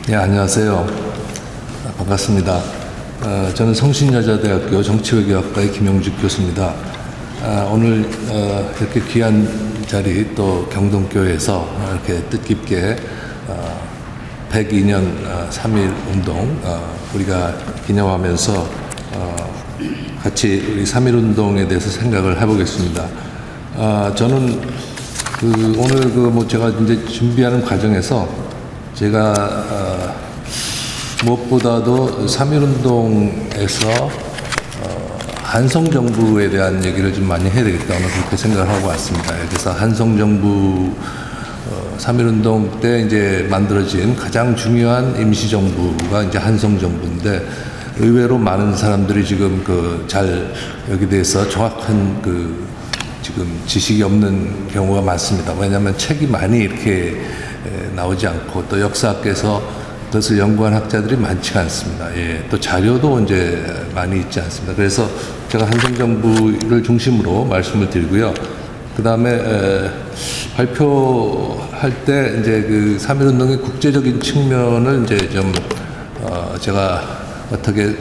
네, 안녕하세요. 반갑습니다. 저는 성신여자대학교 정치외교학과의 김영직 교수입니다. 오늘 이렇게 귀한 자리 또 경동교회에서 이렇게 뜻깊게 102년 3.1 운동 우리가 기념하면서 같이 우리 3.1 운동에 대해서 생각을 해보겠습니다. 저는 오늘 제가 이제 준비하는 과정에서 제가 무엇보다도 3.1 운동에서 한성정부에 대한 얘기를 좀 많이 해야 되겠다 오늘 그렇게 생각을 하고 왔습니다. 그래서 한성정부 3.1 운동 때 이제 만들어진 가장 중요한 임시정부가 이제 한성정부인데 의외로 많은 사람들이 지금 여기 대해서 정확한 지금 지식이 없는 경우가 많습니다. 왜냐하면 책이 많이 이렇게 나오지 않고 또 역사학에서 그것을 연구한 학자들이 많지가 않습니다. 또 자료도 이제 많이 있지 않습니다. 그래서 제가 한성정부를 중심으로 말씀을 드리고요. 그 다음에 발표할 때 이제 3.1 운동의 국제적인 측면을 이제 좀 제가 어떻게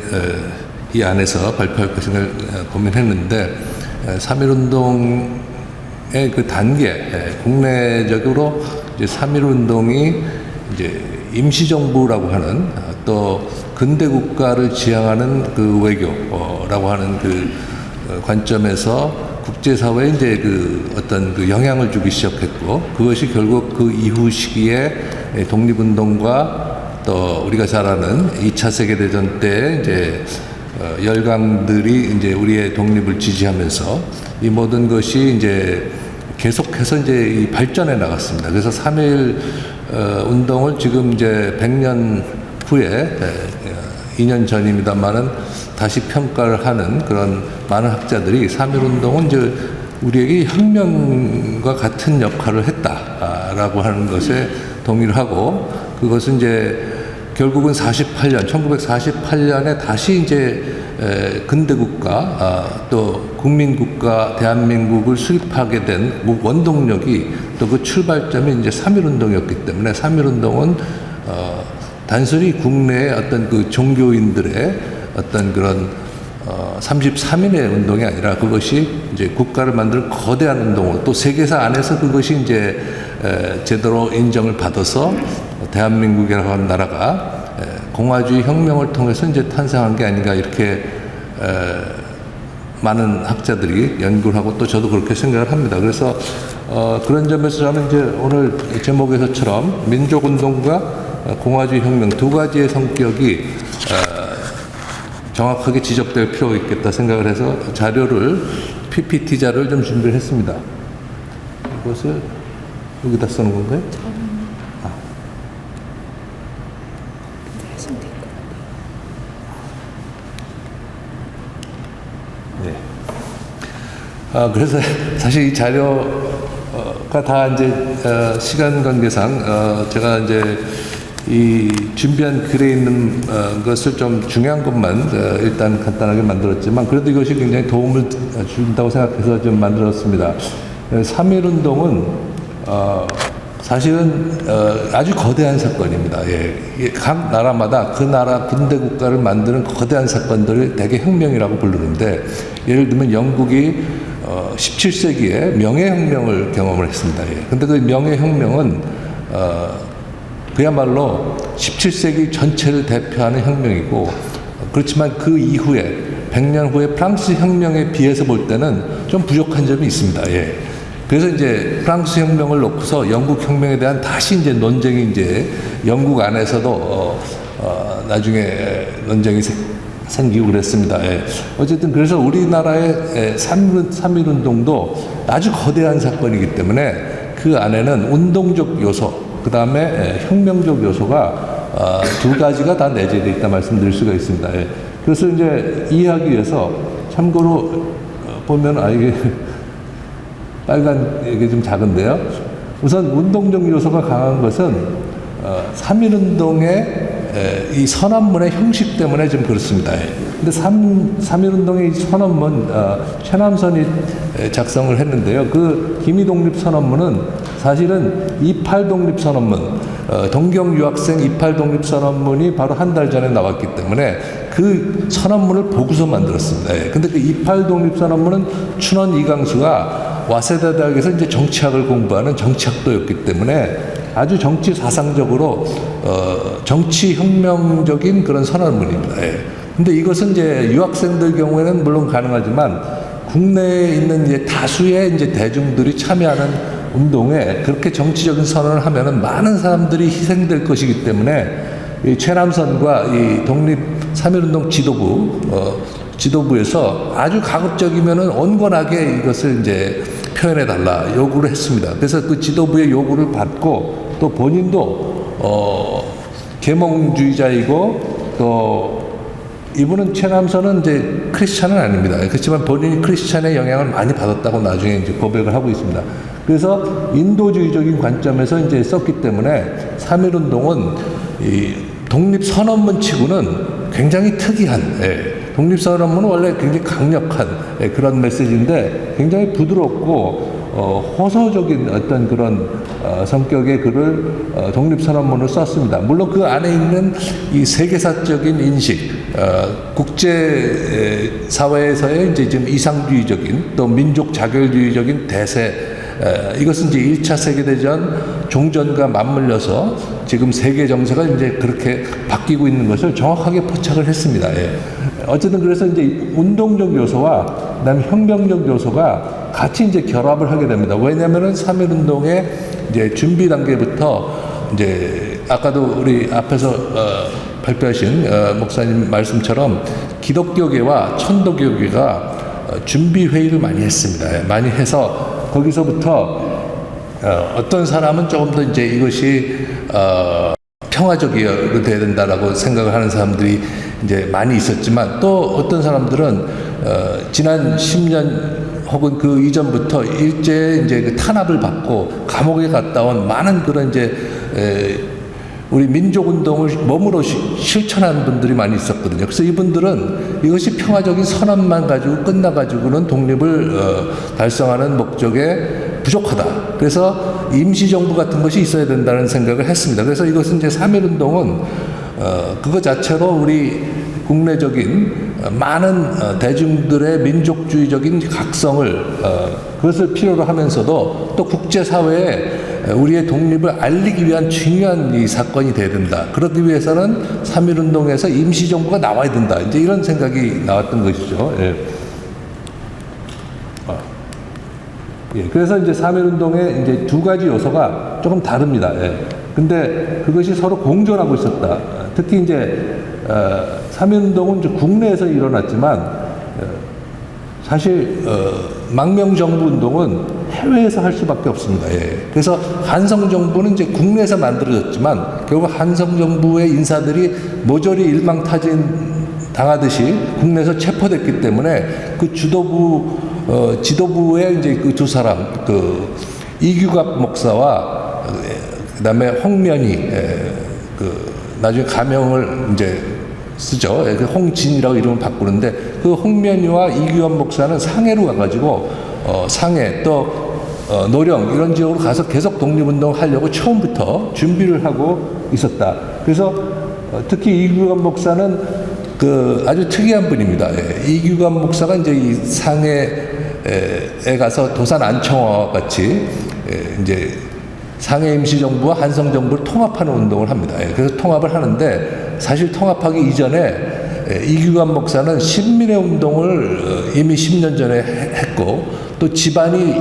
이 안에서 발표할 것인가 고민했는데 3.1 운동의 그 단계, 국내적으로 이제 3.1 운동이 이제 임시정부라고 하는 또 근대 국가를 지향하는 그 외교라고 하는 그 관점에서 국제사회에 이제 어떤 영향을 주기 시작했고 그것이 결국 그 이후 시기에 독립운동과 또 우리가 잘 아는 2차 세계대전 때 이제 열강들이 이제 우리의 독립을 지지하면서 이 모든 것이 이제 계속해서 이제 이 발전해 나갔습니다. 그래서 3.1 운동을 지금 이제 100년 후에 2년 전입니다만은 다시 평가를 하는 그런 많은 학자들이 3.1 운동은 이제 우리에게 혁명과 같은 역할을 했다라고 하는 것에 동의를 하고 그것은 이제 결국은 1948년에 다시 이제 근대국가, 또 국민국가 대한민국을 수립하게 된 원동력이 또 그 출발점이 이제 3.1 운동이었기 때문에 3.1 운동은 단순히 국내의 어떤 그 종교인들의 어떤 그런 33인의 운동이 아니라 그것이 이제 국가를 만드는 거대한 운동으로 또 세계사 안에서 그것이 이제 제대로 인정을 받아서 대한민국이라고 하는 나라가 공화주의 혁명을 통해서 이제 탄생한 게 아닌가 이렇게 많은 학자들이 연구를 하고 또 저도 그렇게 생각을 합니다. 그래서 그런 점에서 저는 이제 오늘 제목에서처럼 민족운동과 공화주의 혁명 두 가지의 성격이 정확하게 지적될 필요가 있겠다 생각을 해서 PPT 자료를 좀 준비를 했습니다. 이것을 여기다 쓰는 건가요? 네. 그래서 사실 이 자료가 다 이제 시간 관계상 제가 이제 이 준비한 글에 있는 것을 좀 중요한 것만 일단 간단하게 만들었지만 그래도 이것이 굉장히 도움을 준다고 생각해서 좀 만들었습니다. 3.1 운동은 사실은 아주 거대한 사건입니다. 각 나라마다 그 나라 근대 국가를 만드는 거대한 사건들을 대개 혁명이라고 부르는데 예를 들면 영국이 17세기에 명예혁명을 경험을 했습니다. 근데 그 명예혁명은 그야말로 17세기 전체를 대표하는 혁명이고 그렇지만 그 이후에 100년 후에 프랑스 혁명에 비해서 볼 때는 좀 부족한 점이 있습니다. 그래서 이제 프랑스 혁명을 놓고서 영국 혁명에 대한 다시 이제 논쟁이 이제 영국 안에서도 나중에 논쟁이 생기고 그랬습니다. 어쨌든 그래서 우리나라의 3.1 운동도 아주 거대한 사건이기 때문에 그 안에는 운동적 요소 그 다음에 혁명적 요소가 두 가지가 다 내재되어 있다 말씀드릴 수가 있습니다. 그래서 이제 이해하기 위해서 참고로 보면 이게 빨간 이게 좀 작은데요. 우선 운동적 요소가 강한 것은 3.1 운동의 이 선언문의 형식 때문에 좀 그렇습니다. 근데 3.1 운동의 이 선언문 최남선이 작성을 했는데요. 그 기미독립 선언문은 사실은 28 독립선언문, 동경 유학생 28 독립선언문이 바로 한 달 전에 나왔기 때문에 그 선언문을 보고서 만들었습니다. 예. 근데 그 28 독립선언문은 춘원 이강수가 와세다 대학에서 이제 정치학을 공부하는 정치학도였기 때문에 아주 정치 사상적으로 정치 혁명적인 그런 선언문입니다. 예. 근데 이것은 이제 유학생들 경우에는 물론 가능하지만 국내에 있는 이제 다수의 이제 대중들이 참여하는 운동에 그렇게 정치적인 선언을 하면은 많은 사람들이 희생될 것이기 때문에 이 최남선과 이 독립 3.1운동 지도부에서 아주 가급적이면은 온건하게 이것을 이제 표현해 달라 요구를 했습니다. 그래서 그 지도부의 요구를 받고 또 본인도 계몽주의자이고 또 이분은 최남선은 이제 크리스찬은 아닙니다. 그렇지만 본인이 크리스찬의 영향을 많이 받았다고 나중에 이제 고백을 하고 있습니다. 그래서 인도주의적인 관점에서 이제 썼기 때문에 3.1운동은 이 독립선언문 치고는 굉장히 특이한, 독립선언문은 원래 굉장히 강력한 그런 메시지인데 굉장히 부드럽고 호소적인 어떤 그런 성격의 글을 독립선언문을 썼습니다. 물론 그 안에 있는 이 세계사적인 인식, 국제사회에서의 이제 지금 이상주의적인 또 민족 자결주의적인 대세, 이것은 이제 1차 세계대전 종전과 맞물려서 지금 세계 정세가 이제 그렇게 바뀌고 있는 것을 정확하게 포착을 했습니다. 예. 어쨌든 그래서 이제 운동적 요소와 그다음에 혁명적 요소가 같이 이제 결합을 하게 됩니다. 왜냐하면은 3.1운동의 이제 준비 단계부터 이제 아까도 우리 앞에서 발표하신 목사님 말씀처럼 기독교계와 천도교계가 준비 회의를 많이 했습니다. 예. 많이 해서 거기서부터 어떤 사람은 조금 더 이제 이것이 평화적이어야 된다라고 생각을 하는 사람들이 이제 많이 있었지만 또 어떤 사람들은 지난 10년 혹은 그 이전부터 일제에 이제 그 탄압을 받고 감옥에 갔다 온 많은 그런 이제 우리 민족운동을 몸으로 실천하는 분들이 많이 있었거든요. 그래서 이분들은 이것이 평화적인 선언만 가지고 끝나가지고는 독립을 달성하는 목적에 부족하다. 그래서 임시정부 같은 것이 있어야 된다는 생각을 했습니다. 그래서 이것은 이제 3.1운동은 그거 자체로 우리 국내적인 많은 대중들의 민족주의적인 각성을 그것을 필요로 하면서도 또 국제사회에 우리의 독립을 알리기 위한 중요한 이 사건이 돼야 된다. 그러기 위해서는 3.1운동에서 임시정부가 나와야 된다. 이제 이런 생각이 나왔던 것이죠. 예. 예. 그래서 이제 3.1운동의 이제 두 가지 요소가 조금 다릅니다. 예. 근데 그것이 서로 공존하고 있었다. 특히 이제 3.1운동은 이제 국내에서 일어났지만 사실 망명정부 운동은 해외에서 할 수밖에 없습니다. 예. 그래서 한성정부는 이제 국내에서 만들어졌지만 결국 한성정부의 인사들이 모조리 일망타진 당하듯이 국내에서 체포됐기 때문에 그 지도부의 이제 그 두 사람, 그 이규갑 목사와 그다음에 홍면희, 그 나중에 가명을 이제 쓰죠. 그 홍진이라고 이름을 바꾸는데 그 홍면희와 이규갑 목사는 상해로 가가지고 상해 또 노령 이런 지역으로 가서 계속 독립운동을 하려고 처음부터 준비를 하고 있었다. 그래서 특히 이규갑 목사는 그 아주 특이한 분입니다. 예. 이규갑 목사가 이제 이 상해에 가서 도산 안청화와 같이 이제 상해 임시정부와 한성정부를 통합하는 운동을 합니다. 예. 그래서 통합을 하는데 사실 통합하기 이전에 이규갑 목사는 신민의 운동을 이미 10년 전에 했고 또 집안이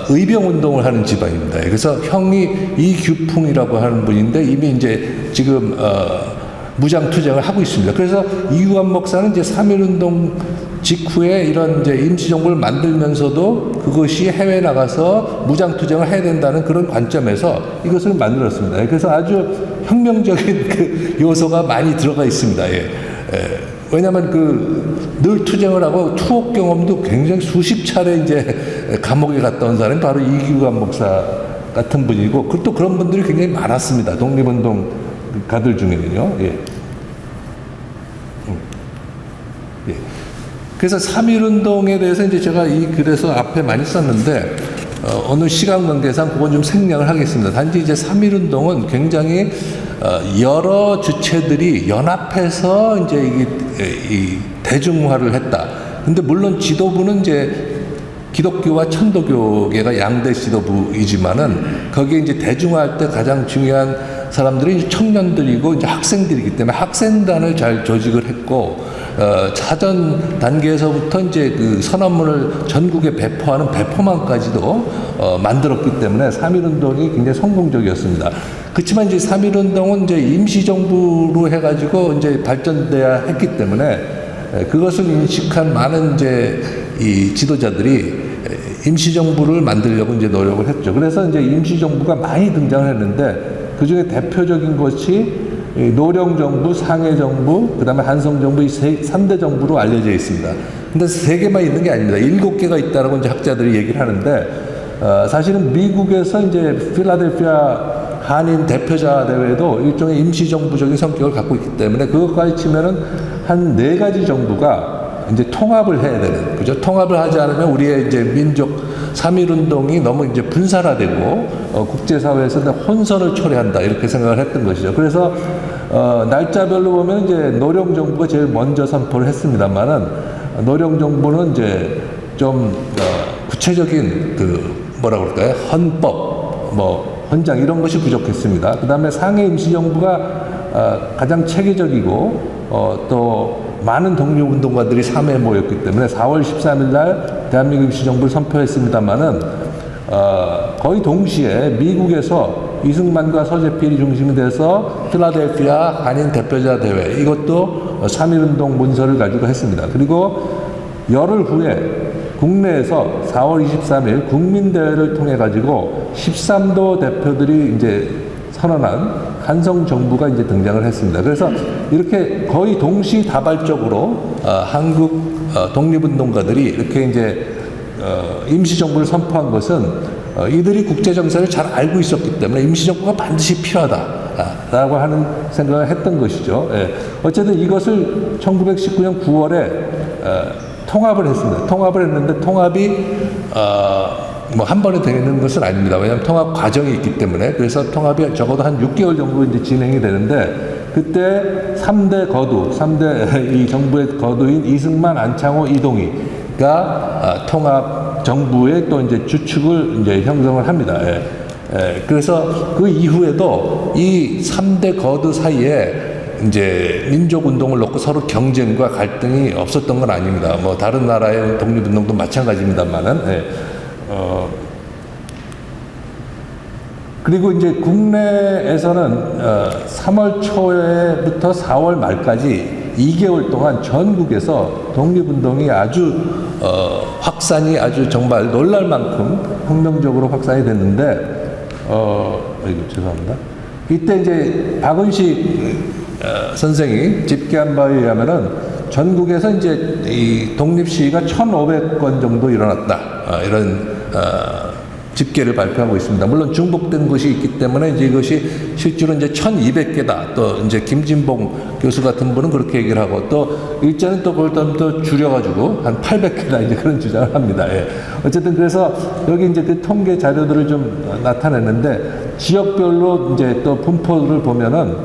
의병 운동을 하는 집안입니다. 그래서 형이 이규풍이라고 하는 분인데 이미 이제 지금 무장 투쟁을 하고 있습니다. 그래서 이규갑 목사는 이제 3.1운동 직후에 이런 이제 임시정부를 만들면서도 그것이 해외에 나가서 무장 투쟁을 해야 된다는 그런 관점에서 이것을 만들었습니다. 그래서 아주 혁명적인 그 요소가 많이 들어가 있습니다. 예. 왜냐하면 늘 투쟁을 하고 투옥 경험도 굉장히 수십 차례 이제 감옥에 갔다 온 사람이 바로 이규갑 목사 같은 분이고 또 그런 분들이 굉장히 많았습니다. 독립운동 가들 중에는요. 예. 예. 그래서 3.1운동에 대해서 이제 제가 이 글에서 앞에 많이 썼는데 어느 시간 관계상 그건 좀 생략을 하겠습니다. 단지 이제 3.1운동은 굉장히 여러 주체들이 연합해서 이제 이 대중화를 했다. 근데 물론 지도부는 이제 기독교와 천도교계가 양대 지도부이지만은 거기에 이제 대중화할 때 가장 중요한 사람들이 이제 청년들이고 이제 학생들이기 때문에 학생단을 잘 조직을 했고 사전 단계에서부터 이제 그 선언문을 전국에 배포하는 배포만까지도 만들었기 때문에 3.1운동이 굉장히 성공적이었습니다. 그렇지만 이제 3.1운동은 이제 임시정부로 해가지고 이제 발전돼야 했기 때문에 그것을 인식한 많은 이제 이 지도자들이 임시정부를 만들려고 이제 노력을 했죠. 그래서 이제 임시정부가 많이 등장을 했는데 그 중에 대표적인 것이 노령정부, 상해정부, 그 다음에 한성정부 이 3대 정부로 알려져 있습니다. 근데 3개만 있는 게 아닙니다. 7개가 있다라고 이제 학자들이 얘기를 하는데, 사실은 미국에서 이제 필라델피아 한인 대표자 대회도 일종의 임시정부적인 성격을 갖고 있기 때문에 그것까지 치면은 한 4가지 정부가 이제 통합을 해야 되는, 그죠? 통합을 하지 않으면 우리의 이제 민족 3.1운동이 너무 이제 분산화되고, 국제사회에서 혼선을 초래한다. 이렇게 생각을 했던 것이죠. 그래서, 날짜별로 보면 이제 노령정부가 제일 먼저 선포를 했습니다만은, 노령정부는 이제 좀, 구체적인 뭐라 그럴까요? 헌법, 헌장 이런 것이 부족했습니다. 그 다음에 상해 임시정부가 가장 체계적이고, 또, 많은 독립운동가들이 3회에 모였기 때문에 4월 13일 날 대한민국 임시정부를 선포했습니다만은 거의 동시에 미국에서 이승만과 서재필이 중심이 돼서 필라델피아 한인 대표자 대회 이것도 3.1운동 문서를 가지고 했습니다. 그리고 열흘 후에 국내에서 4월 23일 국민대회를 통해 가지고 13도 대표들이 이제 선언한 한성 정부가 이제 등장을 했습니다. 그래서 이렇게 거의 동시다발적으로 한국 독립운동가들이 이렇게 이제 임시정부를 선포한 것은 이들이 국제정세를 잘 알고 있었기 때문에 임시정부가 반드시 필요하다라고 하는 생각을 했던 것이죠. 예. 어쨌든 이것을 1919년 9월에 통합을 했습니다. 통합을 했는데 통합이 한 번에 되는 것은 아닙니다. 왜냐하면 통합 과정이 있기 때문에. 그래서 통합이 적어도 한 6개월 정도 이제 진행이 되는데, 그때 3대 거두, 3대 이 정부의 거두인 이승만, 안창호, 이동희가 통합 정부의 또 이제 주축을 이제 형성을 합니다. 그래서 그 이후에도 이 3대 거두 사이에 이제 민족운동을 놓고 서로 경쟁과 갈등이 없었던 건 아닙니다. 다른 나라의 독립운동도 마찬가지입니다만은. 그리고 이제 국내에서는 3월 초에부터 4월 말까지 2개월 동안 전국에서 독립운동이 아주 확산이 아주 정말 놀랄 만큼 혁명적으로 확산이 됐는데, 죄송합니다. 이때 이제 박은식 선생이 집계한 바에 의하면은 전국에서 이제 이 독립시위가 1,500건 정도 일어났다. 이런 집계를 발표하고 있습니다. 물론 중복된 것이 있기 때문에 이제 이것이 실제로 이제 1,200개다. 또 이제 김진봉 교수 같은 분은 그렇게 얘기를 하고, 또 일자는 또 그걸 또 줄여가지고 한 800개다 이제 그런 주장을 합니다. 예. 어쨌든 그래서 여기 이제 그 통계 자료들을 좀 나타냈는데, 지역별로 이제 또 분포를 보면은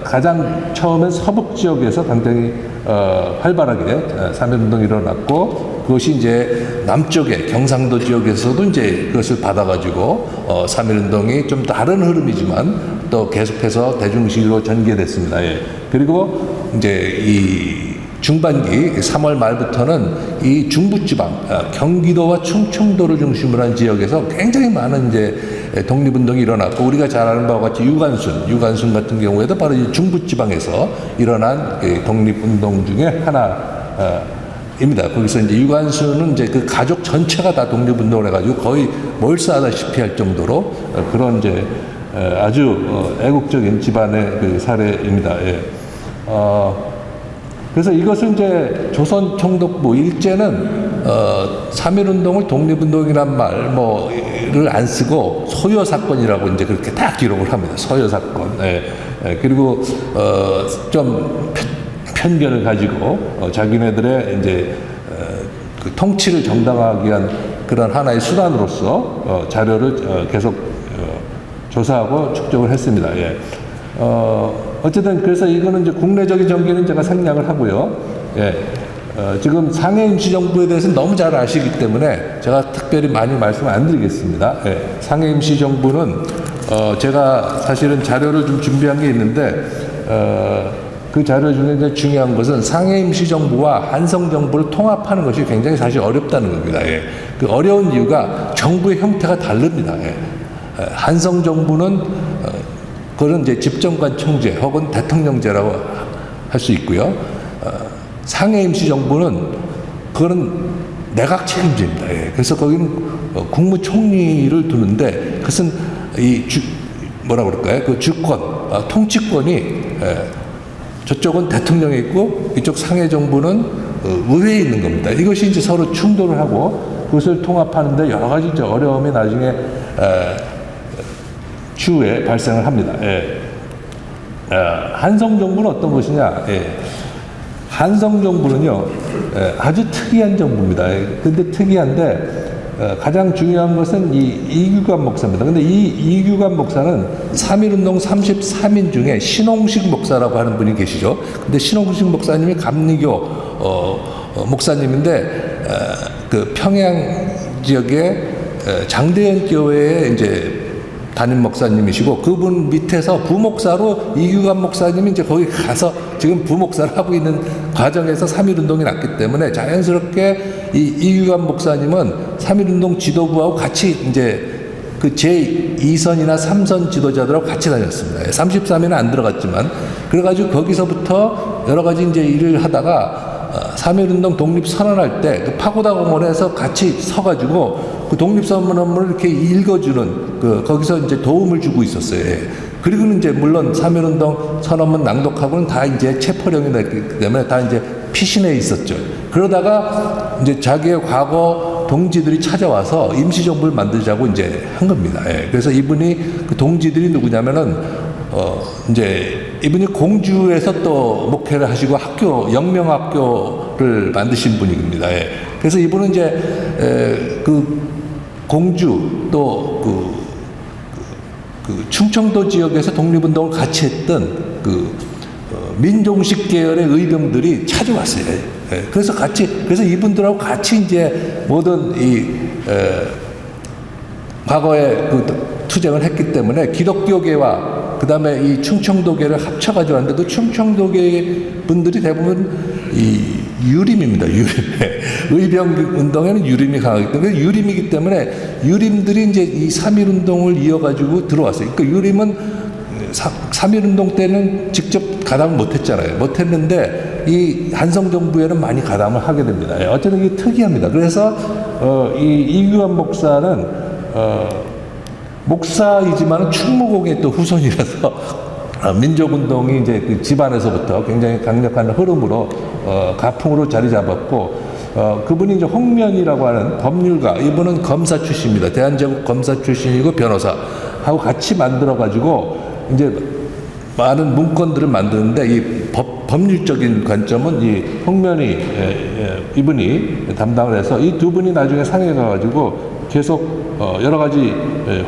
가장 처음엔 서북 지역에서 굉장히 활발하게 3.1운동이 일어났고, 그것이 이제 남쪽의 경상도 지역에서도 이제 그것을 받아가지고 3.1운동이 좀 다른 흐름이지만 또 계속해서 대중시위로 전개됐습니다. 예. 그리고 이제 이 중반기 3월 말부터는 이 중부지방 경기도와 충청도를 중심으로 한 지역에서 굉장히 많은 이제 독립운동이 일어났고, 우리가 잘 아는 바와 같이 유관순 같은 경우에도 바로 이 중부지방에서 일어난 독립운동 중에 하나입니다. 거기서 이제 유관순은 이제 그 가족 전체가 다 독립운동을 해가지고 거의 몰수하다시피 할 정도로 그런 이제 아주 애국적인 집안의 그 사례입니다. 예. 그래서 이것을 이제 조선 총독부 일제는 3.1운동을 독립운동이란 말을 안 쓰고 소요사건이라고 이제 그렇게 다 기록을 합니다. 소요사건. 그리고 좀 편견을 가지고 자기네들의 이제 그 통치를 정당화하기 위한 그런 하나의 수단으로서 자료를 계속 조사하고 축적을 했습니다. 예. 어쨌든 그래서 이거는 이제 국내적인 전기는 제가 생략을 하고요. 예. 지금 상해 임시정부에 대해서는 너무 잘 아시기 때문에 제가 특별히 많이 말씀 안 드리겠습니다. 예. 상해 임시정부는 제가 사실은 자료를 좀 준비한 게 있는데 그 자료 중에 이제 중요한 것은 상해 임시정부와 한성정부를 통합하는 것이 굉장히 사실 어렵다는 겁니다. 예. 그 어려운 이유가 정부의 형태가 다릅니다. 예. 한성정부는 그런 이제 집정관 총재 혹은 대통령제라고 할 수 있고요. 상해 임시정부는 그런 내각 책임제입니다. 예. 그래서 거기는 국무총리를 두는데 그것은 뭐라 그럴까요? 그 주권, 통치권이 저쪽은 대통령이 있고 이쪽 상해 정부는 의회에 있는 겁니다. 이것이 이제 서로 충돌을 하고 그것을 통합하는데 여러 가지 어려움이 나중에 추후에 발생을 합니다. 예. 한성정부는 어떤 것이냐? 예. 한성정부는요, 아주 특이한 정부입니다. 근데 특이한데, 가장 중요한 것은 이규관 목사입니다. 근데 이 이규관 목사는 3.1운동 33인 중에 신홍식 목사라고 하는 분이 계시죠. 근데 신홍식 목사님이 감리교, 목사님인데, 그 평양 지역의 장대현 교회에 이제 담임 목사님이시고 그분 밑에서 부목사로 이규관 목사님이 이제 거기 가서 지금 부목사를 하고 있는 과정에서 3.1운동이 났기 때문에 자연스럽게 이규관 목사님은 3.1운동 지도부하고 같이 이제 그 제2선이나 3선 지도자들하고 같이 다녔습니다. 33에는 안 들어갔지만 그래가지고 거기서부터 여러 가지 이제 일을 하다가 3.1운동 독립선언할 때 그 파고다 공원에서 같이 서가지고 그 독립선언문을 이렇게 읽어주는 거기서 이제 도움을 주고 있었어요. 그리고는 이제 물론 3.1운동 선언문 낭독하고는 다 이제 체포령이 났기 때문에 다 이제 피신해 있었죠. 그러다가 이제 자기의 과거 동지들이 찾아와서 임시정부를 만들자고 이제 한 겁니다. 그래서 이분이 그 동지들이 누구냐면은 이제 이분이 공주에서 또 목회를 하시고 영명학교를 만드신 분입니다. 그래서 이분은 이제 그 공주 또 그 충청도 지역에서 독립운동을 같이 했던 민종식 계열의 의병들이 찾아왔어요. 그래서 이분들하고 같이 이제 모든 과거에 투쟁을 했기 때문에 기독교계와 그 다음에 이 충청도계를 합쳐가지고 하는데 그 충청도계 분들이 대부분 유림입니다. 유림. 의병 운동에는 유림이 강하기 때문에 유림이기 때문에 유림들이 이제 이 3.1운동을 이어가지고 들어왔어요. 그러니까 유림은 3.1운동 때는 직접 가담을 못했잖아요. 못했는데 이 한성정부에는 많이 가담을 하게 됩니다. 어쨌든 이게 특이합니다. 그래서 이 이규환 목사는 목사이지만 충무공의 또 후손이라서 민족운동이 이제 그 집안에서부터 굉장히 강력한 흐름으로 가풍으로 자리 잡았고 그분이 이제 홍면이라고 하는 법률가, 이분은 검사 출신입니다. 대한제국 검사 출신이고 변호사하고 같이 만들어 가지고 이제 많은 문건들을 만드는데 이 법률적인 관점은 이 홍면이 이분이 담당을 해서 이 두 분이 나중에 상해 가가지고 계속 여러 가지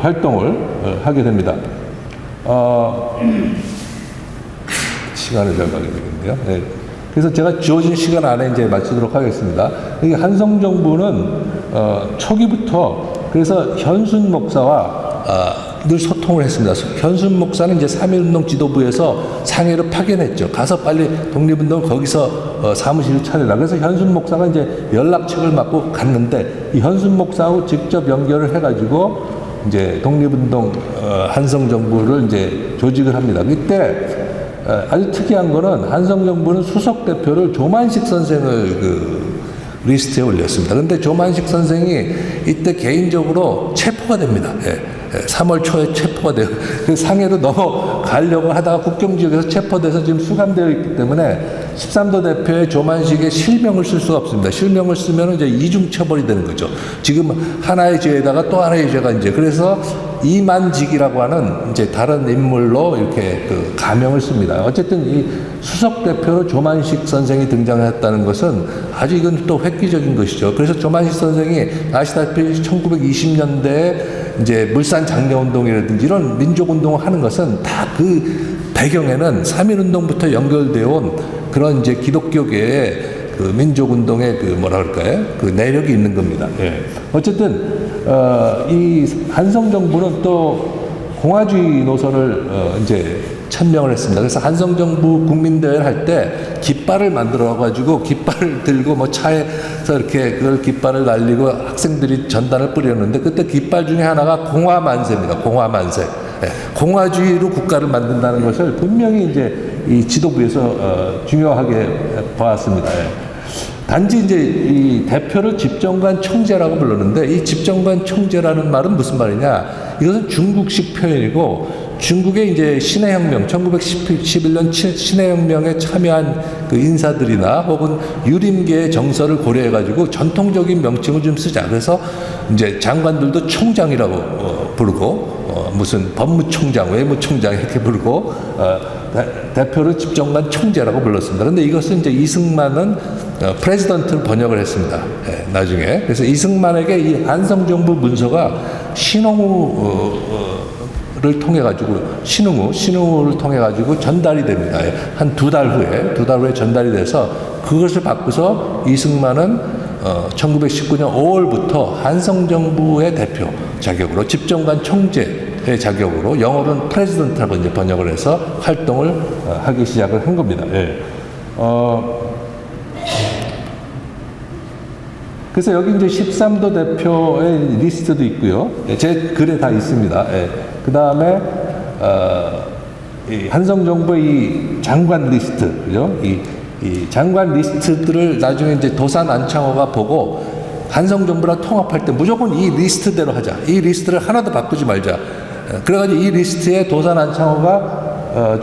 활동을 하게 됩니다. 시간을 잘 가게 되겠네요. 네. 그래서 제가 주어진 시간 안에 이제 마치도록 하겠습니다. 이 한성정부는 초기부터 그래서 현순 목사와 늘 소통을 했습니다. 현순 목사는 이제 3.1운동 지도부에서 상해로 파견했죠. 가서 빨리 독립운동 거기서 사무실을 차리라. 그래서 현순 목사가 이제 연락책을 맡고 갔는데 이 현순 목사하고 직접 연결을 해가지고 이제 독립운동 한성정부를 이제 조직을 합니다. 그때 아주 특이한 거는 한성정부는 수석 대표를 조만식 선생을 리스트에 올렸습니다. 그런데 조만식 선생이 이때 개인적으로 체포가 됩니다. 3월 초에 체포가 돼요. 그 상해로 넘어가려고 하다가 국경 지역에서 체포돼서 지금 수감되어 있기 때문에 13도 대표의 조만식에 실명을 쓸 수가 없습니다. 실명을 쓰면 이제 이중 처벌이 되는 거죠. 지금 하나의 죄에다가 또 하나의 죄가 이제 그래서 이만직이라고 하는 이제 다른 인물로 이렇게 그 가명을 씁니다. 어쨌든 이 수석 대표로 조만식 선생이 등장했다는 것은 아주 이건 또 획기적인 것이죠. 그래서 조만식 선생이 아시다시피 1920년대에 이제 물산 장려운동이라든지 이런 민족운동을 하는 것은 다 그 배경에는 3.1운동부터 연결되어 온 그런 이제 기독교계의 그 민족운동의 그 뭐라 그럴까요? 그 내력이 있는 겁니다. 예. 어쨌든, 이 한성정부는 또 공화주의 노선을 이제 천명을 했습니다. 그래서 한성정부 국민대회를 할 때 깃발을 만들어가지고 깃발을 들고 뭐 차에서 이렇게 그걸 깃발을 날리고 학생들이 전단을 뿌렸는데 그때 깃발 중에 하나가 공화만세입니다. 공화만세. 예, 공화주의로 국가를 만든다는 것을 분명히 이제 이 지도부에서 중요하게 봐왔습니다. 예. 단지 이제 이 대표를 집정관 청제라고 불렀는데 이 집정관 청제라는 말은 무슨 말이냐? 이것은 중국식 표현이고 중국의 이제 신해혁명, 1911년 신해혁명에 참여한 그 인사들이나 혹은 유림계의 정서를 고려해가지고 전통적인 명칭을 좀 쓰자. 그래서 이제 장관들도 총장이라고 부르고 무슨 법무총장, 외무총장 이렇게 부르고 대표를 집정관 총재라고 불렀습니다. 그런데 이것은 이제 이승만은 프레지던트를 번역을 했습니다. 예, 나중에. 그래서 이승만에게 이 한성정부 문서가 신홍우를 통해 가지고 신흥우를 통해 가지고 전달이 됩니다. 한 두 달 후에 전달이 돼서 그것을 받고서 이승만은 1919년 5월부터 한성정부의 대표 자격으로 집정관 총재의 자격으로 영어로는 프레지던트라고 이제 번역을 해서 활동을 하기 시작을 한 겁니다. 예. 그래서 여기 이제 13도 대표의 리스트도 있고요. 예, 제 글에 다 있습니다. 예. 그 다음에 이 한성정부의 이 장관 리스트, 그죠? 이 장관 리스트들을 나중에 이제 도산 안창호가 보고 한성정부랑 통합할 때 무조건 이 리스트대로 하자. 이 리스트를 하나도 바꾸지 말자. 그래가지고 이 리스트에 도산 안창호가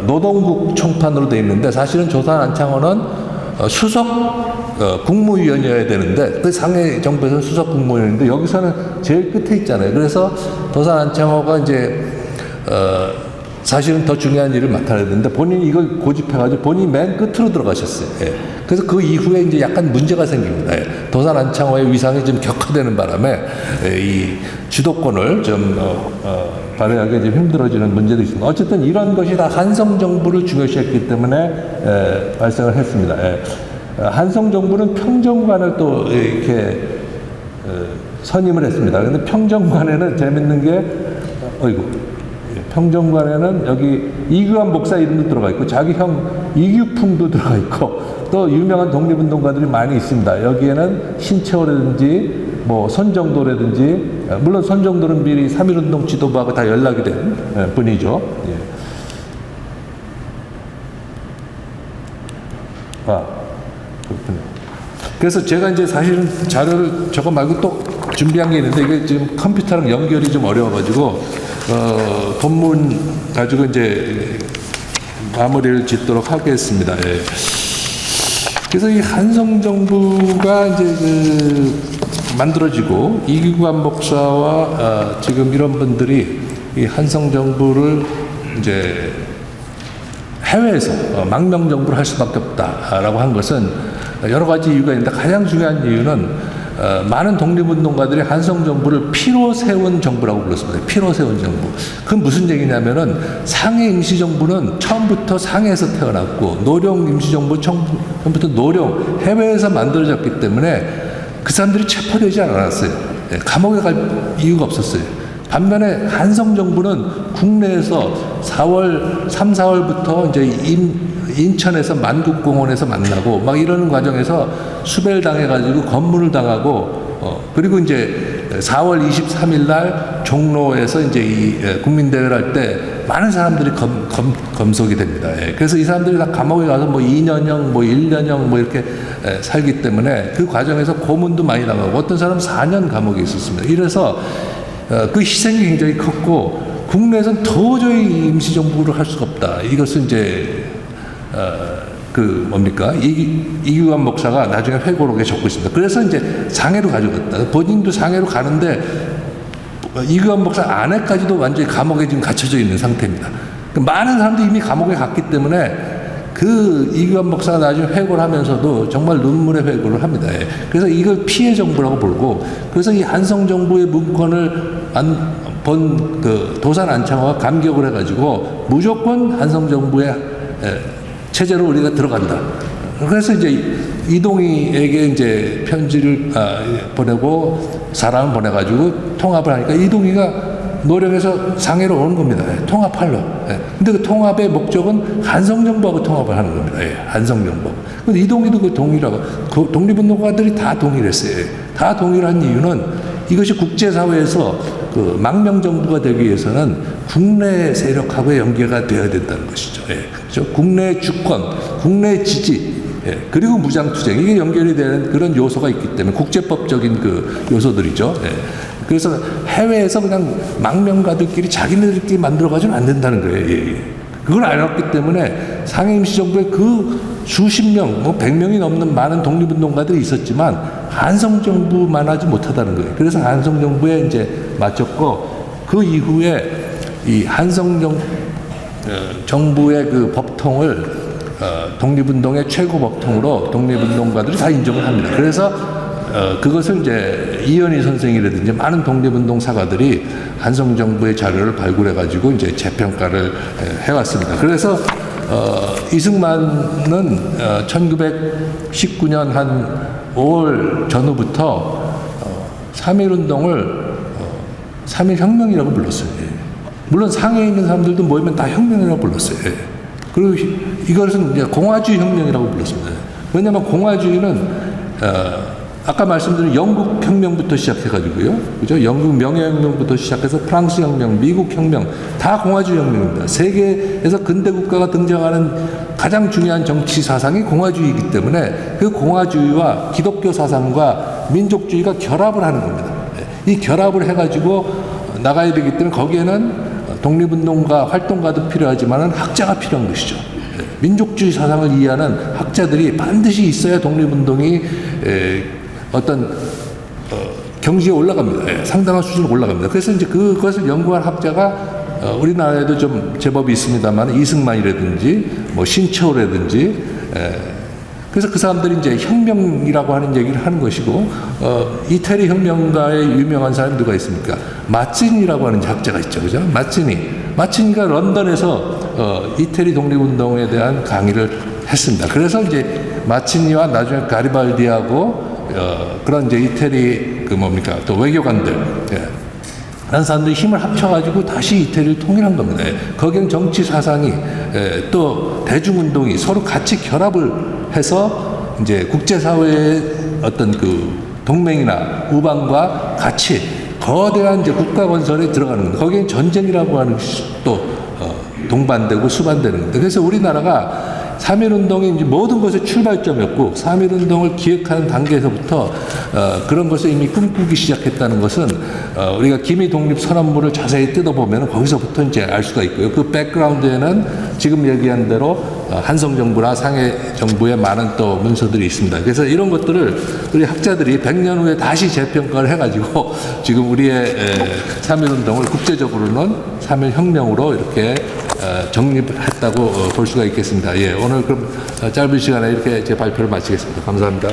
노동국 총판으로 돼 있는데 사실은 도산 안창호는 수석 국무위원이어야 되는데 그 상해 정부에서는 수석 국무위원인데 여기서는 제일 끝에 있잖아요. 그래서 도산 안창호가 이제 사실은 더 중요한 일을 맡아야 되는데 본인이 이걸 고집해가지고 본인이 맨 끝으로 들어가셨어요. 예. 그래서 그 이후에 이제 약간 문제가 생깁니다. 예. 도산 안창호의 위상이 좀 격화되는 바람에 이 주도권을 좀 발휘하기 좀 힘들어지는 문제도 있습니다. 어쨌든 이런 것이 다 한성정부를 중요시했기 때문에 발생을 했습니다. 예. 한성정부는 평정관을 또 이렇게 선임을 했습니다. 그런데 평정관에는 재밌는 게 평정관에는 여기 이규환 목사 이름도 들어가 있고 자기 형 이규풍도 들어가 있고 또 유명한 독립운동가들이 많이 있습니다. 여기에는 신채호라든지 뭐 손정도라든지 물론 손정도는 미리 3.1운동 지도부하고 다 연락이 된 분이죠. 예. 그렇군요. 그래서 제가 이제 사실은 자료를 저거 말고 또 준비한 게 있는데 이게 지금 컴퓨터랑 연결이 좀 어려워가지고 본문 가지고 이제 마무리를 짓도록 하겠습니다. 예. 그래서 이 한성정부가 이제 만들어지고 이규환 목사와 지금 이런 분들이 이 한성정부를 이제 해외에서 망명정부를 할 수밖에 없다라고 한 것은 여러 가지 이유가 있는데 가장 중요한 이유는 많은 독립운동가들이 한성정부를 피로 세운 정부라고 불렀습니다. 피로 세운 정부. 그건 무슨 얘기냐면은 상해 임시정부는 처음부터 상해에서 태어났고 노령 임시정부 처음부터 노령 해외에서 만들어졌기 때문에 그 사람들이 체포되지 않았어요. 감옥에 갈 이유가 없었어요. 반면에 한성정부는 국내에서 3, 4월부터 이제 인천에서 만국공원에서 만나고 막 이러는 과정에서 수배를 당해가지고 검문을 당하고 그리고 이제 4월 23일 날 종로에서 이제 이 국민대회를 할 때 많은 사람들이 검속이 됩니다. 그래서 이 사람들이 다 감옥에 가서 뭐 2년형, 뭐 1년형 뭐 이렇게 살기 때문에 그 과정에서 고문도 많이 당하고 어떤 사람은 4년 감옥에 있었습니다. 이래서 그 희생이 굉장히 컸고 국내에서는 도저히 임시정부를 할 수가 없다. 이것은 이제 그 뭡니까 이규환 목사가 나중에 회고록에 적고 있습니다. 그래서 이제 상해로 가져갔다. 본인도 상해로 가는데 이규환 목사 아내까지도 완전히 감옥에 지금 갇혀져 있는 상태입니다. 많은 사람들이 이미 감옥에 갔기 때문에 그 이규환 목사가 나중에 회고를 하면서도 정말 눈물의 회고를 합니다. 그래서 이걸 피해 정부라고 부르고, 그래서 이 한성 정부의 문건을 본 그 도산 안창호가 감격을 해가지고 무조건 한성 정부의 체제로 우리가 들어간다. 그래서 이제 이동희에게 이제 편지를 보내고 사람을 보내가지고 통합을 하니까 이동희가 노력해서 상해로 오는 겁니다. 통합하려. 근데 그 통합의 목적은 한성정부하고 통합을 하는 겁니다. 한성정부. 근데 이동희도 그 동의라고, 그 독립운동가들이 다 동의를 했어요. 다 동의를 한 이유는 이것이 국제사회에서 그 망명정부가 되기 위해서는 국내 세력하고 연계가 되어야 된다는 것이죠. 그렇죠? 국내 주권, 국내 지지, 그리고 무장투쟁, 이게 연결이 되는 그런 요소가 있기 때문에 국제법적인 그 요소들이죠. 그래서 해외에서 그냥 망명가들끼리 자기네들끼리 만들어가지고는 안 된다는 거예요. 그걸 알았기 때문에 상해 임시정부에 그 수십 명, 뭐 100명이 넘는 많은 독립운동가들이 있었지만 한성정부만 하지 못하다는 거예요. 그래서 한성정부에 이제 맞췄고, 그 이후에 이 한성정부의 그 법통을 독립운동의 최고 법통으로 독립운동가들이 다 인정을 합니다. 그래서 그것을 이제 이현희 선생이라든지 많은 독립운동사가들이 한성정부의 자료를 발굴해가지고 이제 재평가를 해왔습니다. 그래서 이승만은 1919년 한 5월 전후부터 3.1운동을 3.1혁명이라고 불렀어요. 물론 상해에 있는 사람들도 모이면 다 혁명이라고 불렀어요. 그리고 이것은 이제 공화주의 혁명이라고 불렀습니다. 왜냐하면 공화주의는 아까 말씀드린 영국 혁명부터 시작해가지고요, 그죠? 영국 명예혁명부터 시작해서 프랑스 혁명, 미국 혁명, 다 공화주의 혁명입니다. 세계에서 근대 국가가 등장하는 가장 중요한 정치 사상이 공화주의이기 때문에 그 공화주의와 기독교 사상과 민족주의가 결합을 하는 겁니다. 이 결합을 해가지고 나가야 되기 때문에 거기에는 독립운동가, 활동가도 필요하지만은 학자가 필요한 것이죠. 민족주의 사상을 이해하는 학자들이 반드시 있어야 독립운동이 어떤 경지에 올라갑니다. 상당한 수준으로 올라갑니다. 그래서 이제 그것을 연구한 학자가 우리나라에도 좀 제법이 있습니다만 이승만이라든지 뭐 신채호라든지, 그래서 그 사람들이 이제 혁명이라고 하는 얘기를 하는 것이고, 이태리 혁명가의 유명한 사람이 누가 있습니까? 마찌니라고 하는 학자가 있죠, 그죠? 마찌니가 런던에서 이태리 독립운동에 대한 강의를 했습니다. 그래서 이제 마치니와 나중에 가리발디하고 그런 이제 이태리 그 뭡니까 또 외교관들, 그런 사람들이 힘을 합쳐가지고 다시 이태리를 통일한 겁니다. 거기는 정치 사상이 또 대중운동이 서로 같이 결합을 해서 이제 국제사회의 어떤 그 동맹이나 우방과 같이 거대한 이제 국가 건설에 들어가는 겁니다. 거기는 전쟁이라고 하는 것이 또 동반되고 수반되는 겁니다. 그래서 우리나라가 3.1운동이 이제 모든 것의 출발점이었고, 3.1운동을 기획하는 단계에서부터 그런 것을 이미 꿈꾸기 시작했다는 것은 우리가 기미독립선언문을 자세히 뜯어보면 거기서부터 이제 알 수가 있고요. 그 백그라운드에는 지금 얘기한 대로 한성정부나 상해정부의 많은 또 문서들이 있습니다. 그래서 이런 것들을 우리 학자들이 100년 후에 다시 재평가를 해가지고 지금 우리의 3.1운동을 국제적으로는 3.1혁명으로 이렇게 정립했다고 볼 수가 있겠습니다. 오늘 그럼 짧은 시간에 이렇게 제 발표를 마치겠습니다. 감사합니다.